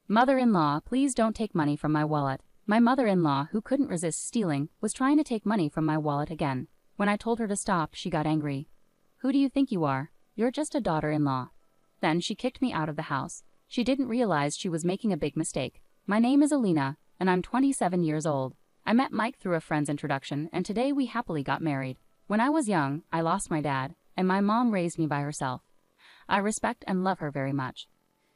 Mother-in-law, please don't take money from my wallet. My mother-in-law, who couldn't resist stealing, was trying to take money from my wallet again. When I told her to stop, she got angry. Who do you think you are? You're just a daughter-in-law. Then she kicked me out of the house. She didn't realize she was making a big mistake. My name is Alina, and I'm 27 years old. I met Mike through a friend's introduction, and today we happily got married. When I was young, I lost my dad, and my mom raised me by herself. I respect and love her very much.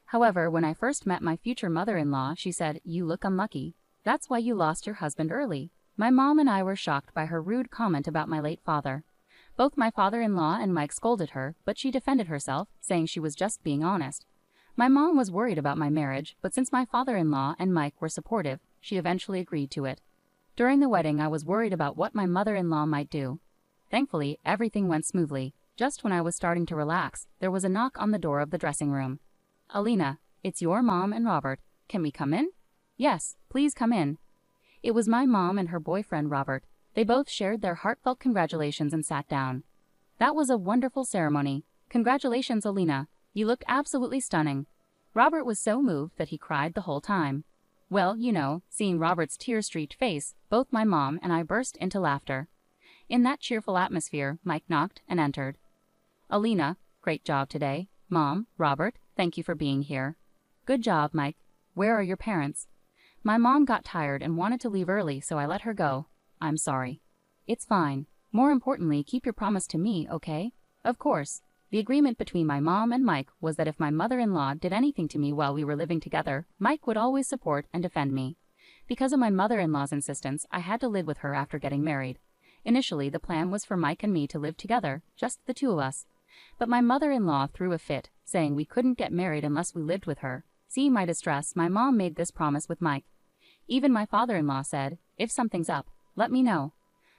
However, when I first met my future mother-in-law, she said, "You look unlucky. That's why you lost your husband early." My mom and I were shocked by her rude comment about my late father. Both my father-in-law and Mike scolded her, but she defended herself, saying she was just being honest. My mom was worried about my marriage, but since my father-in-law and Mike were supportive, she eventually agreed to it. During the wedding, I was worried about what my mother-in-law might do. Thankfully, everything went smoothly. Just when I was starting to relax, there was a knock on the door of the dressing room. "Alina, it's your mom and Robert. Can we come in?" "Yes, please come in." It was my mom and her boyfriend Robert. They both shared their heartfelt congratulations and sat down. "That was a wonderful ceremony. Congratulations, Alina. You looked absolutely stunning." Robert was so moved that he cried the whole time. Well, seeing Robert's tear-streaked face, both my mom and I burst into laughter. In that cheerful atmosphere, Mike knocked and entered. "Alina, great job today. Mom, Robert, thank you for being here." "Good job, Mike. Where are your parents?" "My mom got tired and wanted to leave early, so I let her go." "I'm sorry." "It's fine. More importantly, keep your promise to me, okay?" "Of course." The agreement between my mom and Mike was that if my mother-in-law did anything to me while we were living together, Mike would always support and defend me. Because of my mother-in-law's insistence, I had to live with her after getting married. Initially, the plan was for Mike and me to live together, just the two of us. But my mother-in-law threw a fit, saying we couldn't get married unless we lived with her. Seeing my distress, my mom made this promise with Mike. Even my father-in-law said, "If something's up, let me know."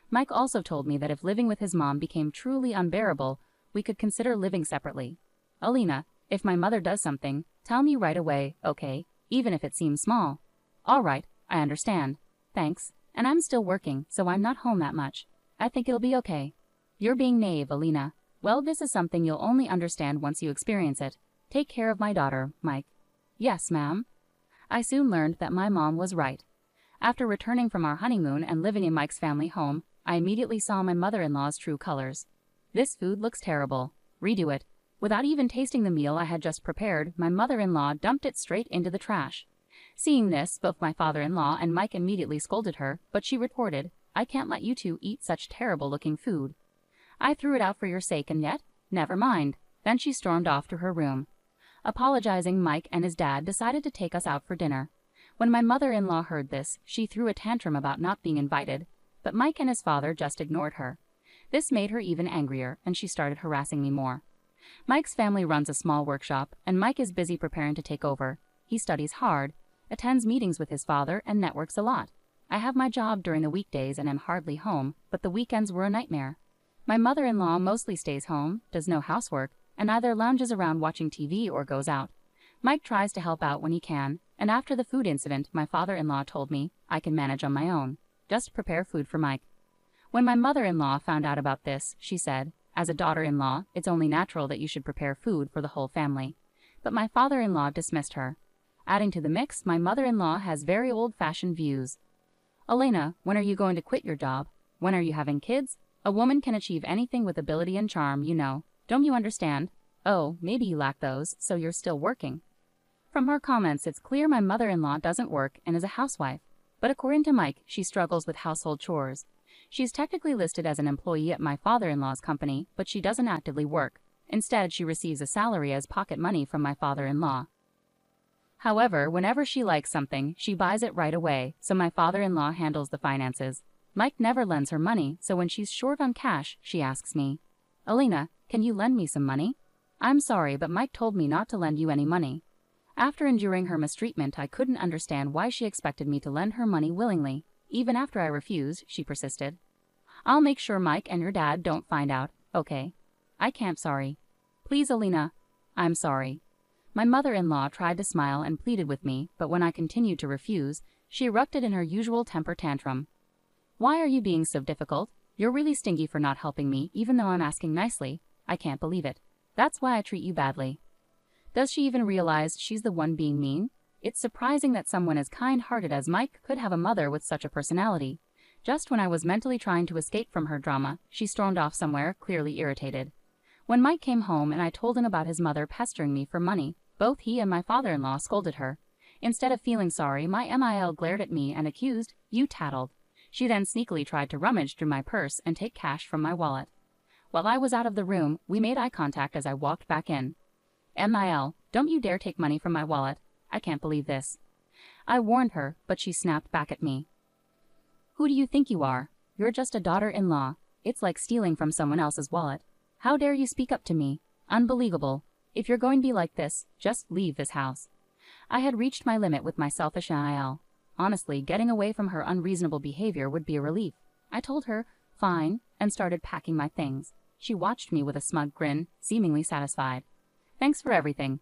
Mike also told me that if living with his mom became truly unbearable, we could consider living separately. "Alina, if my mother does something, tell me right away, okay? Even if it seems small." "All right, I understand. Thanks. And I'm still working, so I'm not home that much. I think it'll be okay." "You're being naive, Alina. Well, this is something you'll only understand once you experience it. Take care of my daughter, Mike." "Yes, ma'am." I soon learned that my mom was right. After returning from our honeymoon and living in Mike's family home, I immediately saw my mother-in-law's true colors. "This food looks terrible. Redo it." Without even tasting the meal I had just prepared, my mother-in-law dumped it straight into the trash. Seeing this, both my father-in-law and Mike immediately scolded her, but she retorted, "I can't let you two eat such terrible-looking food." "I threw it out for your sake and yet? Never mind." Then she stormed off to her room. Apologizing, Mike and his dad decided to take us out for dinner. When my mother-in-law heard this, she threw a tantrum about not being invited, but Mike and his father just ignored her. This made her even angrier, and she started harassing me more. Mike's family runs a small workshop, and Mike is busy preparing to take over. He studies hard, attends meetings with his father, and networks a lot. I have my job during the weekdays and am hardly home, but the weekends were a nightmare. My mother-in-law mostly stays home, does no housework, and either lounges around watching TV or goes out. Mike tries to help out when he can, and after the food incident, my father-in-law told me I can manage on my own. Just prepare food for Mike. When my mother-in-law found out about this, she said, "As a daughter-in-law, it's only natural that you should prepare food for the whole family." But my father-in-law dismissed her. Adding to the mix, my mother-in-law has very old-fashioned views. "Alina, when are you going to quit your job? When are you having kids? A woman can achieve anything with ability and charm, you know. Don't you understand? Oh, maybe you lack those, so you're still working." From her comments, it's clear my mother-in-law doesn't work and is a housewife. But according to Mike, she struggles with household chores. She's technically listed as an employee at my father-in-law's company, but she doesn't actively work. Instead, she receives a salary as pocket money from my father-in-law. However, whenever she likes something, she buys it right away, so my father-in-law handles the finances. Mike never lends her money, so when she's short on cash, she asks me, "Alina, can you lend me some money?" "I'm sorry, but Mike told me not to lend you any money." After enduring her mistreatment, I couldn't understand why she expected me to lend her money willingly. Even after I refused, she persisted. "I'll make sure Mike and your dad don't find out, okay?" "I can't, sorry." "Please, Alina." "I'm sorry." My mother-in-law tried to smile and pleaded with me, but when I continued to refuse, she erupted in her usual temper tantrum. "Why are you being so difficult? You're really stingy for not helping me, even though I'm asking nicely. I can't believe it. That's why I treat you badly." Does she even realize she's the one being mean? It's surprising that someone as kind-hearted as Mike could have a mother with such a personality. Just when I was mentally trying to escape from her drama, she stormed off somewhere, clearly irritated. When Mike came home and I told him about his mother pestering me for money, both he and my father-in-law scolded her. Instead of feeling sorry, my MIL glared at me and accused, "You tattled." She then sneakily tried to rummage through my purse and take cash from my wallet. While I was out of the room, we made eye contact as I walked back in. "MIL, don't you dare take money from my wallet. I can't believe this." I warned her, but she snapped back at me. "Who do you think you are? You're just a daughter-in-law. It's like stealing from someone else's wallet. How dare you speak up to me? Unbelievable. If you're going to be like this, just leave this house." I had reached my limit with my selfish NIL. Honestly, getting away from her unreasonable behavior would be a relief. I told her, "Fine," and started packing my things. She watched me with a smug grin, seemingly satisfied. "Thanks for everything."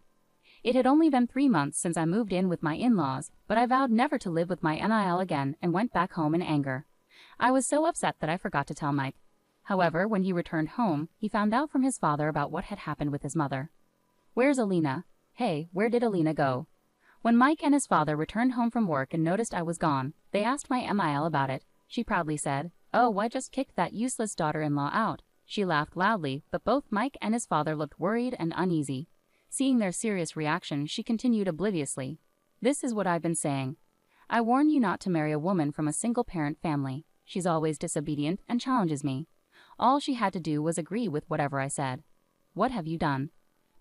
It had only been 3 months since I moved in with my in-laws, but I vowed never to live with my NIL again and went back home in anger. I was so upset that I forgot to tell Mike. However, when he returned home, he found out from his father about what had happened with his mother. "Where's Alina? Hey, where did Alina go?" When Mike and his father returned home from work and noticed I was gone, they asked my MIL about it. She proudly said, "Oh, I just kicked that useless daughter-in-law out." She laughed loudly, but both Mike and his father looked worried and uneasy. Seeing their serious reaction, she continued obliviously. "This is what I've been saying. I warn you not to marry a woman from a single-parent family. She's always disobedient and challenges me." All she had to do was agree with whatever I said. "What have you done?"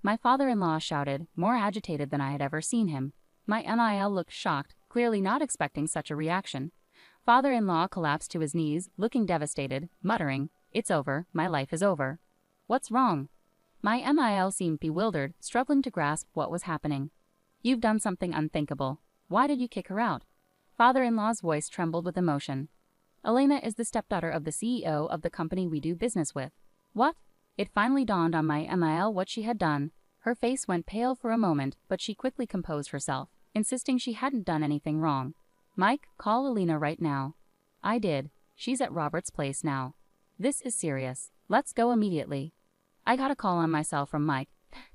My father-in-law shouted, more agitated than I had ever seen him. My NIL looked shocked, clearly not expecting such a reaction. Father-in-law collapsed to his knees, looking devastated, muttering, "It's over, my life is over." "What's wrong?" My MIL seemed bewildered, struggling to grasp what was happening. "You've done something unthinkable. Why did you kick her out?" Father-in-law's voice trembled with emotion. "Elena is the stepdaughter of the CEO of the company we do business with." "What?" It finally dawned on my MIL what she had done. Her face went pale for a moment, but she quickly composed herself, insisting she hadn't done anything wrong. "Mike, call Alina right now." I did. She's at Robert's place now. "This is serious. Let's go immediately." I got a call on my cell from Mike,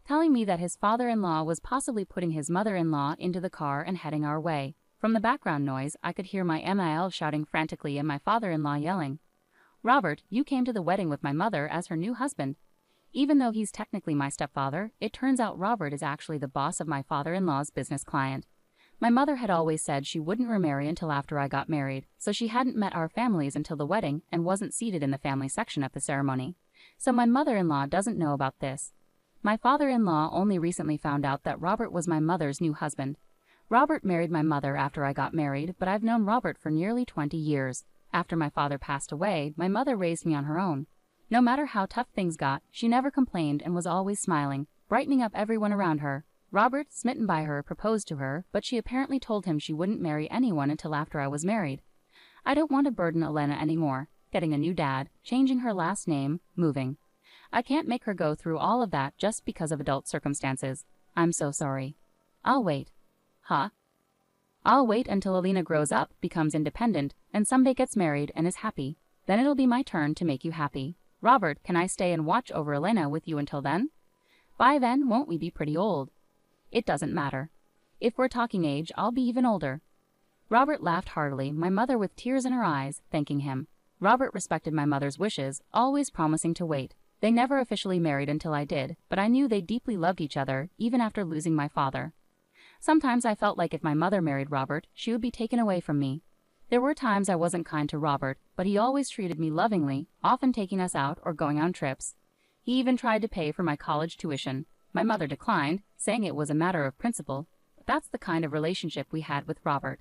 telling me that his father-in-law was possibly putting his mother-in-law into the car and heading our way. From the background noise, I could hear my MIL shouting frantically and my father-in-law yelling, "Robert, you came to the wedding with my mother as her new husband." Even though he's technically my stepfather, it turns out Robert is actually the boss of my father-in-law's business client. My mother had always said she wouldn't remarry until after I got married, so she hadn't met our families until the wedding and wasn't seated in the family section at the ceremony. So my mother-in-law doesn't know about this. My father-in-law only recently found out that Robert was my mother's new husband. Robert married my mother after I got married, but I've known Robert for nearly 20 years. After my father passed away, my mother raised me on her own. No matter how tough things got, she never complained and was always smiling, brightening up everyone around her. Robert, smitten by her, proposed to her, but she apparently told him she wouldn't marry anyone until after I was married. I don't want to burden Elena anymore, getting a new dad, changing her last name, moving. I can't make her go through all of that just because of adult circumstances. I'm so sorry. I'll wait. Huh? I'll wait until Alina grows up, becomes independent, and someday gets married and is happy. Then it'll be my turn to make you happy. Robert, can I stay and watch over Elena with you until then? By then, won't we be pretty old? It doesn't matter. If we're talking age, I'll be even older. Robert laughed heartily, my mother with tears in her eyes, thanking him. Robert respected my mother's wishes, always promising to wait. They never officially married until I did, but I knew they deeply loved each other, even after losing my father. Sometimes I felt like if my mother married Robert, she would be taken away from me. There were times I wasn't kind to Robert, but he always treated me lovingly, often taking us out or going on trips. He even tried to pay for my college tuition. My mother declined, saying it was a matter of principle, but that's the kind of relationship we had with Robert.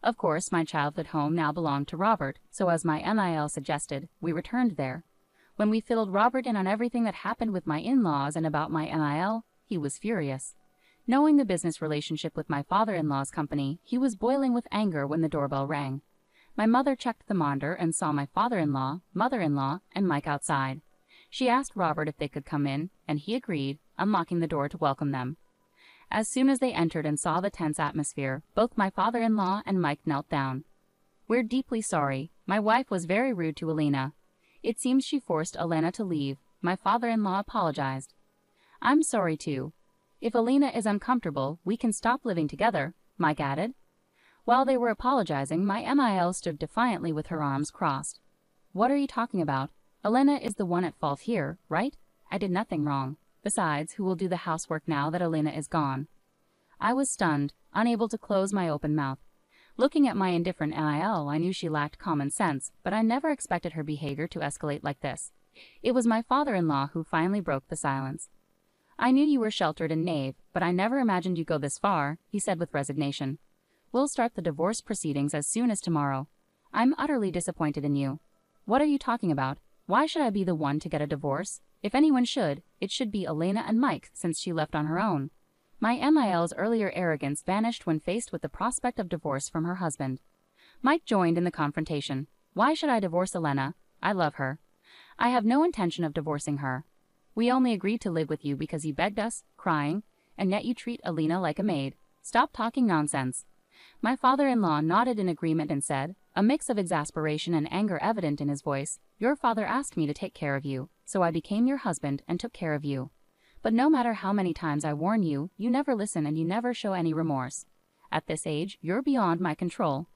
Of course, my childhood home now belonged to Robert, so as my NIL suggested, we returned there. When we filled Robert in on everything that happened with my in-laws and about my NIL, he was furious. Knowing the business relationship with my father-in-law's company, he was boiling with anger when the doorbell rang. My mother checked the monitor and saw my father-in-law, mother-in-law, and Mike outside. She asked Robert if they could come in, and he agreed, unlocking the door to welcome them. As soon as they entered and saw the tense atmosphere, both my father-in-law and Mike knelt down. "We're deeply sorry. My wife was very rude to Alina. It seems she forced Elena to leave." My father-in-law apologized. "I'm sorry too. If Alina is uncomfortable, we can stop living together. Mike added. While they were apologizing, my MIL stood defiantly with her arms crossed. What are you talking about? Elena is the one at fault here, right? I did nothing wrong. Besides, who will do the housework now that Elena is gone? I was stunned, unable to close my open mouth. Looking at my indifferent MIL, I knew she lacked common sense, but I never expected her behavior to escalate like this. It was my father-in-law who finally broke the silence. I knew you were sheltered and naive, but I never imagined you'd go this far, he said with resignation. We'll start the divorce proceedings as soon as tomorrow. I'm utterly disappointed in you. What are you talking about? Why should I be the one to get a divorce? If anyone should, it should be Elena and Mike, since she left on her own. My MIL's earlier arrogance vanished when faced with the prospect of divorce from her husband. Mike joined in the confrontation. Why should I divorce Elena? I love her. I have no intention of divorcing her. We only agreed to live with you because you begged us, crying, and yet you treat Elena like a maid. Stop talking nonsense. My father-in-law nodded in agreement and said, a mix of exasperation and anger evident in his voice, your father asked me to take care of you, so I became your husband and took care of you. But no matter how many times I warn you, you never listen and you never show any remorse. At this age, you're beyond my control.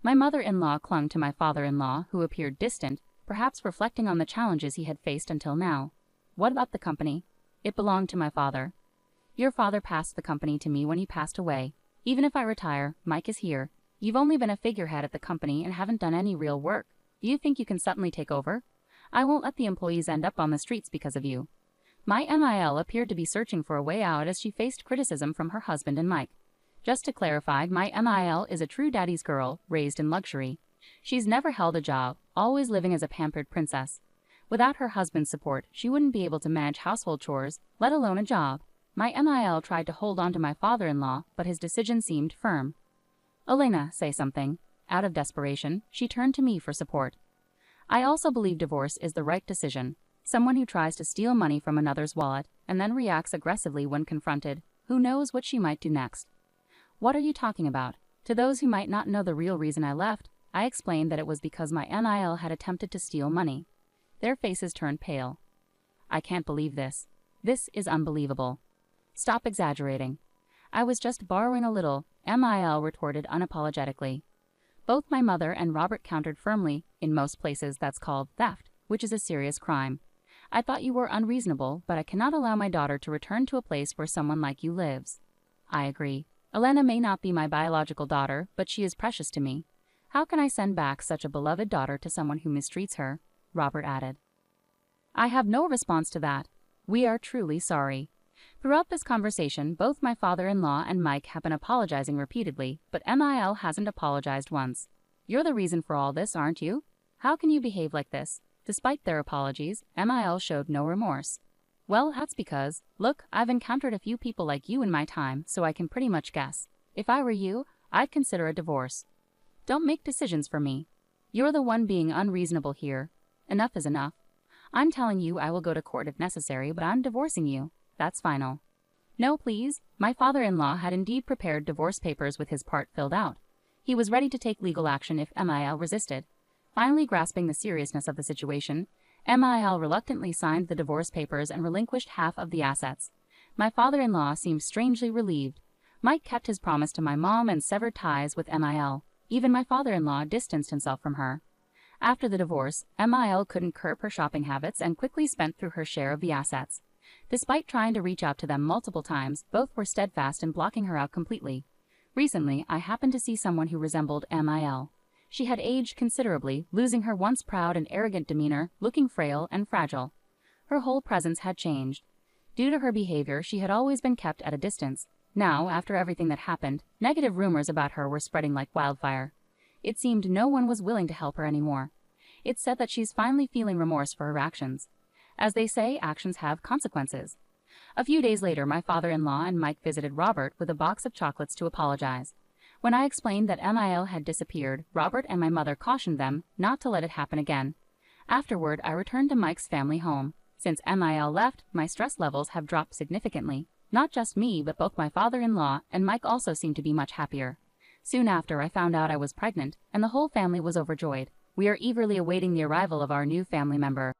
My mother-in-law clung to my father-in-law, who appeared distant, perhaps reflecting on the challenges he had faced until now. What about the company? It belonged to my father. Your father passed the company to me when he passed away. Even if I retire, Mike is here. You've only been a figurehead at the company and haven't done any real work. Do you think you can suddenly take over? I won't let the employees end up on the streets because of you. My MIL appeared to be searching for a way out as she faced criticism from her husband and Mike. Just to clarify, my MIL is a true daddy's girl, raised in luxury. She's never held a job, always living as a pampered princess. Without her husband's support, she wouldn't be able to manage household chores, let alone a job. My MIL tried to hold on to my father-in-law, but his decision seemed firm. Elena, say something. Out of desperation, she turned to me for support. I also believe divorce is the right decision. Someone who tries to steal money from another's wallet and then reacts aggressively when confronted, who knows what she might do next? What are you talking about? To those who might not know the real reason I left, I explained that it was because my MIL had attempted to steal money. Their faces turned pale. I can't believe this. This is unbelievable. Stop exaggerating. I was just borrowing a little, MIL retorted unapologetically. Both my mother and Robert countered firmly, in most places that's called theft, which is a serious crime. I thought you were unreasonable, but I cannot allow my daughter to return to a place where someone like you lives. I agree. Elena may not be my biological daughter, but she is precious to me. How can I send back such a beloved daughter to someone who mistreats her? Robert added. I have no response to that. We are truly sorry. Throughout this conversation, both my father-in-law and Mike have been apologizing repeatedly, but MIL hasn't apologized once. You're the reason for all this, aren't you? How can you behave like this? Despite their apologies, MIL showed no remorse. Well, that's because, look, I've encountered a few people like you in my time, so I can pretty much guess. If I were you, I'd consider a divorce. Don't make decisions for me. You're the one being unreasonable here. Enough is enough. I'm telling you I will go to court if necessary, but I'm divorcing you. That's final. No, please. My father-in-law had indeed prepared divorce papers with his part filled out. He was ready to take legal action if MIL resisted. Finally grasping the seriousness of the situation, MIL reluctantly signed the divorce papers and relinquished half of the assets. My father-in-law seemed strangely relieved. Mike kept his promise to my mom and severed ties with MIL. Even my father-in-law distanced himself from her. After the divorce, MIL couldn't curb her shopping habits and quickly spent through her share of the assets. Despite trying to reach out to them multiple times, both were steadfast in blocking her out completely. Recently, I happened to see someone who resembled MIL. She had aged considerably, losing her once proud and arrogant demeanor, looking frail and fragile. Her whole presence had changed. Due to her behavior, she had always been kept at a distance. Now, after everything that happened, negative rumors about her were spreading like wildfire. It seemed no one was willing to help her anymore. It's said that she's finally feeling remorse for her actions. As they say, actions have consequences. A few days later, my father-in-law and Mike visited Robert with a box of chocolates to apologize. When I explained that MIL had disappeared, Robert and my mother cautioned them not to let it happen again. Afterward, I returned to Mike's family home. Since MIL left, my stress levels have dropped significantly. Not just me, but both my father-in-law and Mike also seemed to be much happier. Soon after, I found out I was pregnant, and the whole family was overjoyed. We are eagerly awaiting the arrival of our new family member.